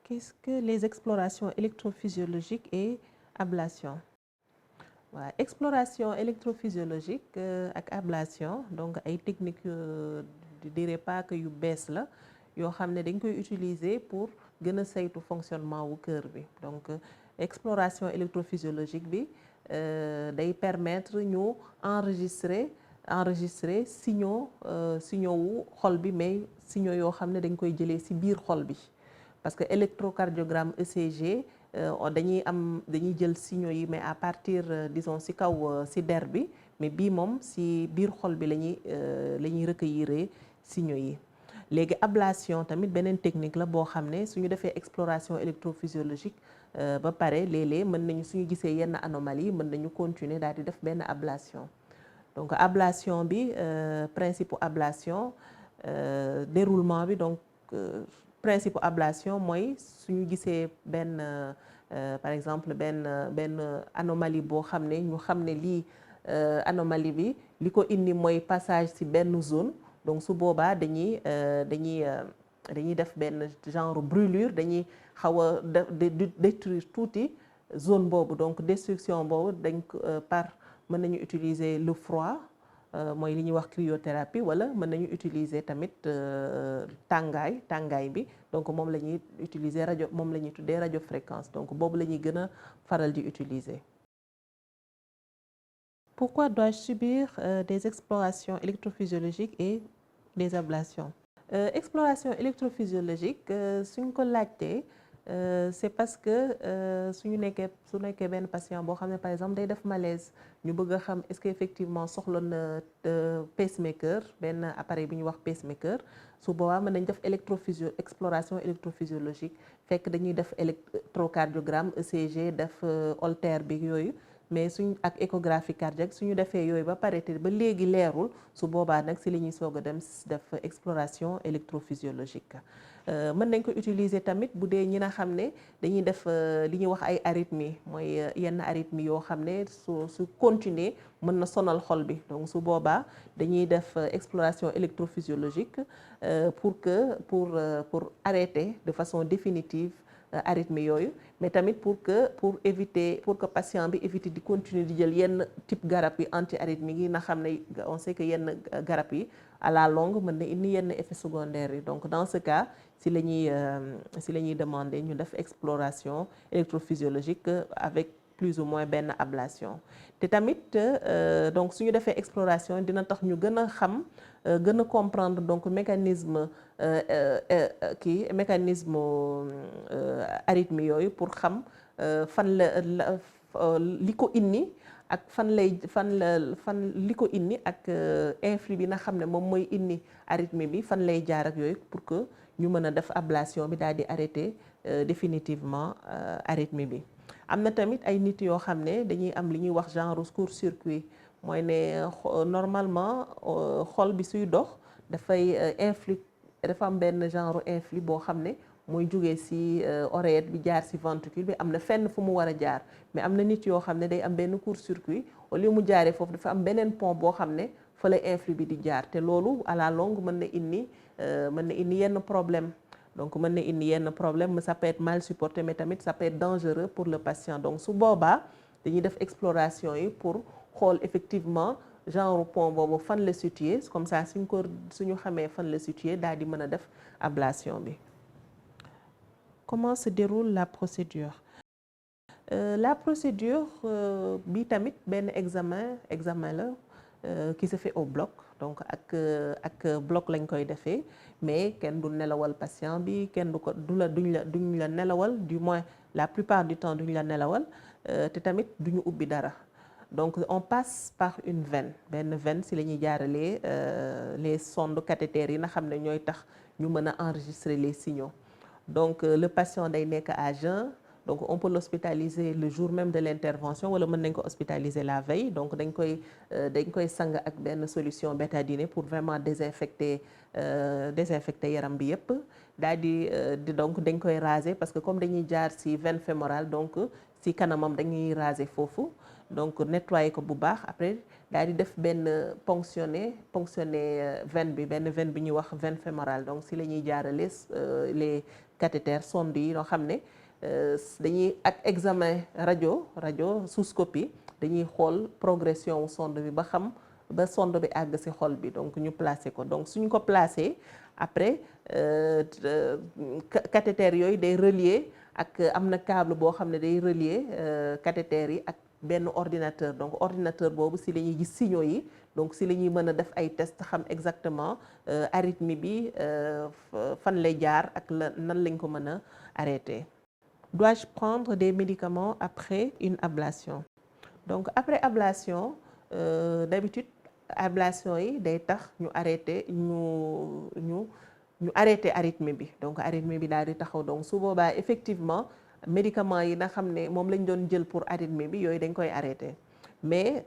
Qu'est-ce que les explorations électrophysiologiques et ablation? Waaw exploration électrophysiologique ak ablation donc ay techniques je dirais pas que yu bees la yoo xam ne dañ koy utiliser pour gën a saytu fonctionnement wu cœur bi donc exploration électrophysiologique bi day permettre ñu enregistrer signaux wu xol bi mais signaux yoo xam ne dañ koy jëlee ci biir xol bi parce que électrocardiogramme ECG dañuy jël signaux yi mais à partir disons ci kaw ci der bi mais bii moom ci biir xol bi la ñuy recueillir signaux yi léegi ablation tamit beneen technique la boo xam ne suñu defee exploration électrophysiologique ba pare léeg-léeg mën nañu suñu gisee yenn anomalie mën nañu continuer daal di def benn ablation donc ablation bi principe ablation déroulement bi donc principe ablation mooy suñu gisee benn par exemple benn anomalie boo xam ne ñu xam ne lii anomalie bi li ko indi mooy passage ci benn zone donc su boobaa dañuy def benn genre brûlure dañuy xaw a détruire tuuti zone boobu donc destruction boobu mën nañu utiliser le froid mooy li ñuy wax cryothérapie wala mën nañu utiliser tamit tàngaay bi donc moom la ñuy utiliser moom la ñuy tuddee radiofréquence donc boobu la ñuy gën a faral di utiliser. Pourquoi dois-je subir des explorations électrophysiologiques et des ablations? Exploration électrophysiologique suñ ko laajtee c'est parce que su nekkee benn patient boo xam ne par exemple day def malaise ñu bëgg a xam est-ce que effectivement soxla na pacemaker benn appareil bi ñuy wax pacemaker su boobaa mën nañ def exploration électrophysiologique fekk dañuy def électrocardiogramme ECG def Holter bi yooyu mais ak échographie cardiaque suñu defee yooyu ba pare te ba léegi leerul su boobaa nag si la ñuy soog a dem def exploration électrophysiologique mën nañ ko utiliser tamit bu dee ñi nga xam ne dañuy def li ñuy wax ay arythmie mooy yenn arythmie yoo xam ne su continuer mën na sonal xol bi donc su boobaa dañuy def exploration électrophysiologique pour arrêter de façon définitive arythmie yooyu mais tamit pour que patient bi éviter di continuer di jël yenn type garab yi anti-arythmique yi nga xam ne on sait que yenn garab yi à la longue mën na indi yenn effets secondaires yi donc dans ce cas si la ñuy demander ñu def exploration électrophysiologique avec plus ou moins benn ablation te tamit donc suñu defee exploration dina tax ñu gën a xam gën a comprendre donc mécanisme arythmie yooyu pour xam fan li ko indi ak fan li ko indi ak influx bi nga xam ne moom mooy indi arythmie bi fan lay jaar ak yooyu pour que ñu mën a def ablation bi daal di arrêter définitivement arythmie bi. am na tamit ay nit yoo xam ne dañuy am li ñuy wax genre court-circuit mooy ne normalement xol bi suy dox dafay influx dafa am benn genre influx boo xam ne mooy jógee ci oreillette bi jaar ci ventricule bi am na fenn fu mu war a jaar mais am na nit yoo xam ne day am benn court-circuit au lieu mu jaaree foofu dafa am beneen pont boo xam ne fa la influx bi di jaar te loolu à la longue mën na indi yenn problème donc mën na indi yenn problème ça peut être mal supporté mais tamit ça peut être dangereux pour le patient donc su boobaa dañuy def exploration yi pour xool effectivement genre pont boobu fan la situé comme ça suñu xamee fan la situé daal di mën a def ablation bi. Comment se déroule la procédure? La procédure bi tamit benn examen la qui se fait au bloc donc ak bloc lañ koy defee mais kenn du nelawal patient bi kenn duñ la nelawal du moins la plupart du temps duñ la nelawal te tamit duñu ubbi dara donc on passe par une veine benn veine si la ñuy jaaralee les sondes cathéters yi nga xam ne ñooy tax ñu mën a enregistrer les signaux donc le patient day nekk à jeun donc on peut l'hospitaliser le jour même de l'intervention wala mën nañ ko hospitaliser la veille donc dañ koy sang ak benn solution bétadine pour vraiment désinfecter yaram bi yépp daal di donc dañ koy raser parce que comme dañuy jaar ci veine fémorale donc ci kanamam dañuy raser foofu donc nettoyer ko bu baax après daal di def benn ponctionner veine bi ñuy wax veine fémorale donc si la ñuy jaarale les cathéters sonde yi yoo xam ne dañuy ak examen radioscopie dañuy xool progression wu sonde bi ba xam ba sonde bi àgg ci xol bi donc ñu placer ko donc suñu ko placer après cathéter yooyu day relier ak am na câble boo xam ne day relier cathéter yi ak benn ordinateur donc ordinateur boobu ci la ñuy gis signaux yi donc ci la ñuy mën a def ay test xam exactement arythmie bi fan lay jaar ak nan lañ ko mën a arrêter. Dois-je prendre des médicaments après une ablation? Donc après ablation d'habitude ablation yi day tax ñu arrêter ñu arrêter arythmie bi donc arythmie bi daal di taxaw donc su boobaa effectivement médicaments yi nga xam ne moom lañ doon jël pour arythmie bi yooyu dañ koy arrêter mais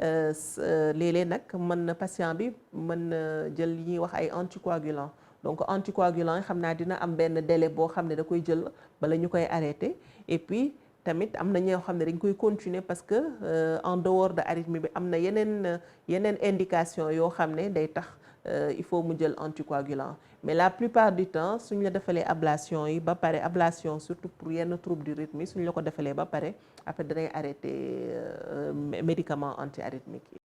léeg-léeg nag mën na patient bi mën na jël li ñuy wax ay anticoagulants donc anticoagulants yi xam naa dina am benn délai boo xam ne da koy jël bala ñu koy arrêter et puis tamit am na ñoo xam ne dañ koy continuer parce que en dehors de arythmie bi am na yeneen indication yoo xam ne day tax il faut mu jël anticoagulant mais la plupart du temps suñ la defalee ablation yi ba pare ablation surtout pour yenn trouble du rythme yi suñ la ko defalee ba pare après danay arrêter médicament antiarythmique yi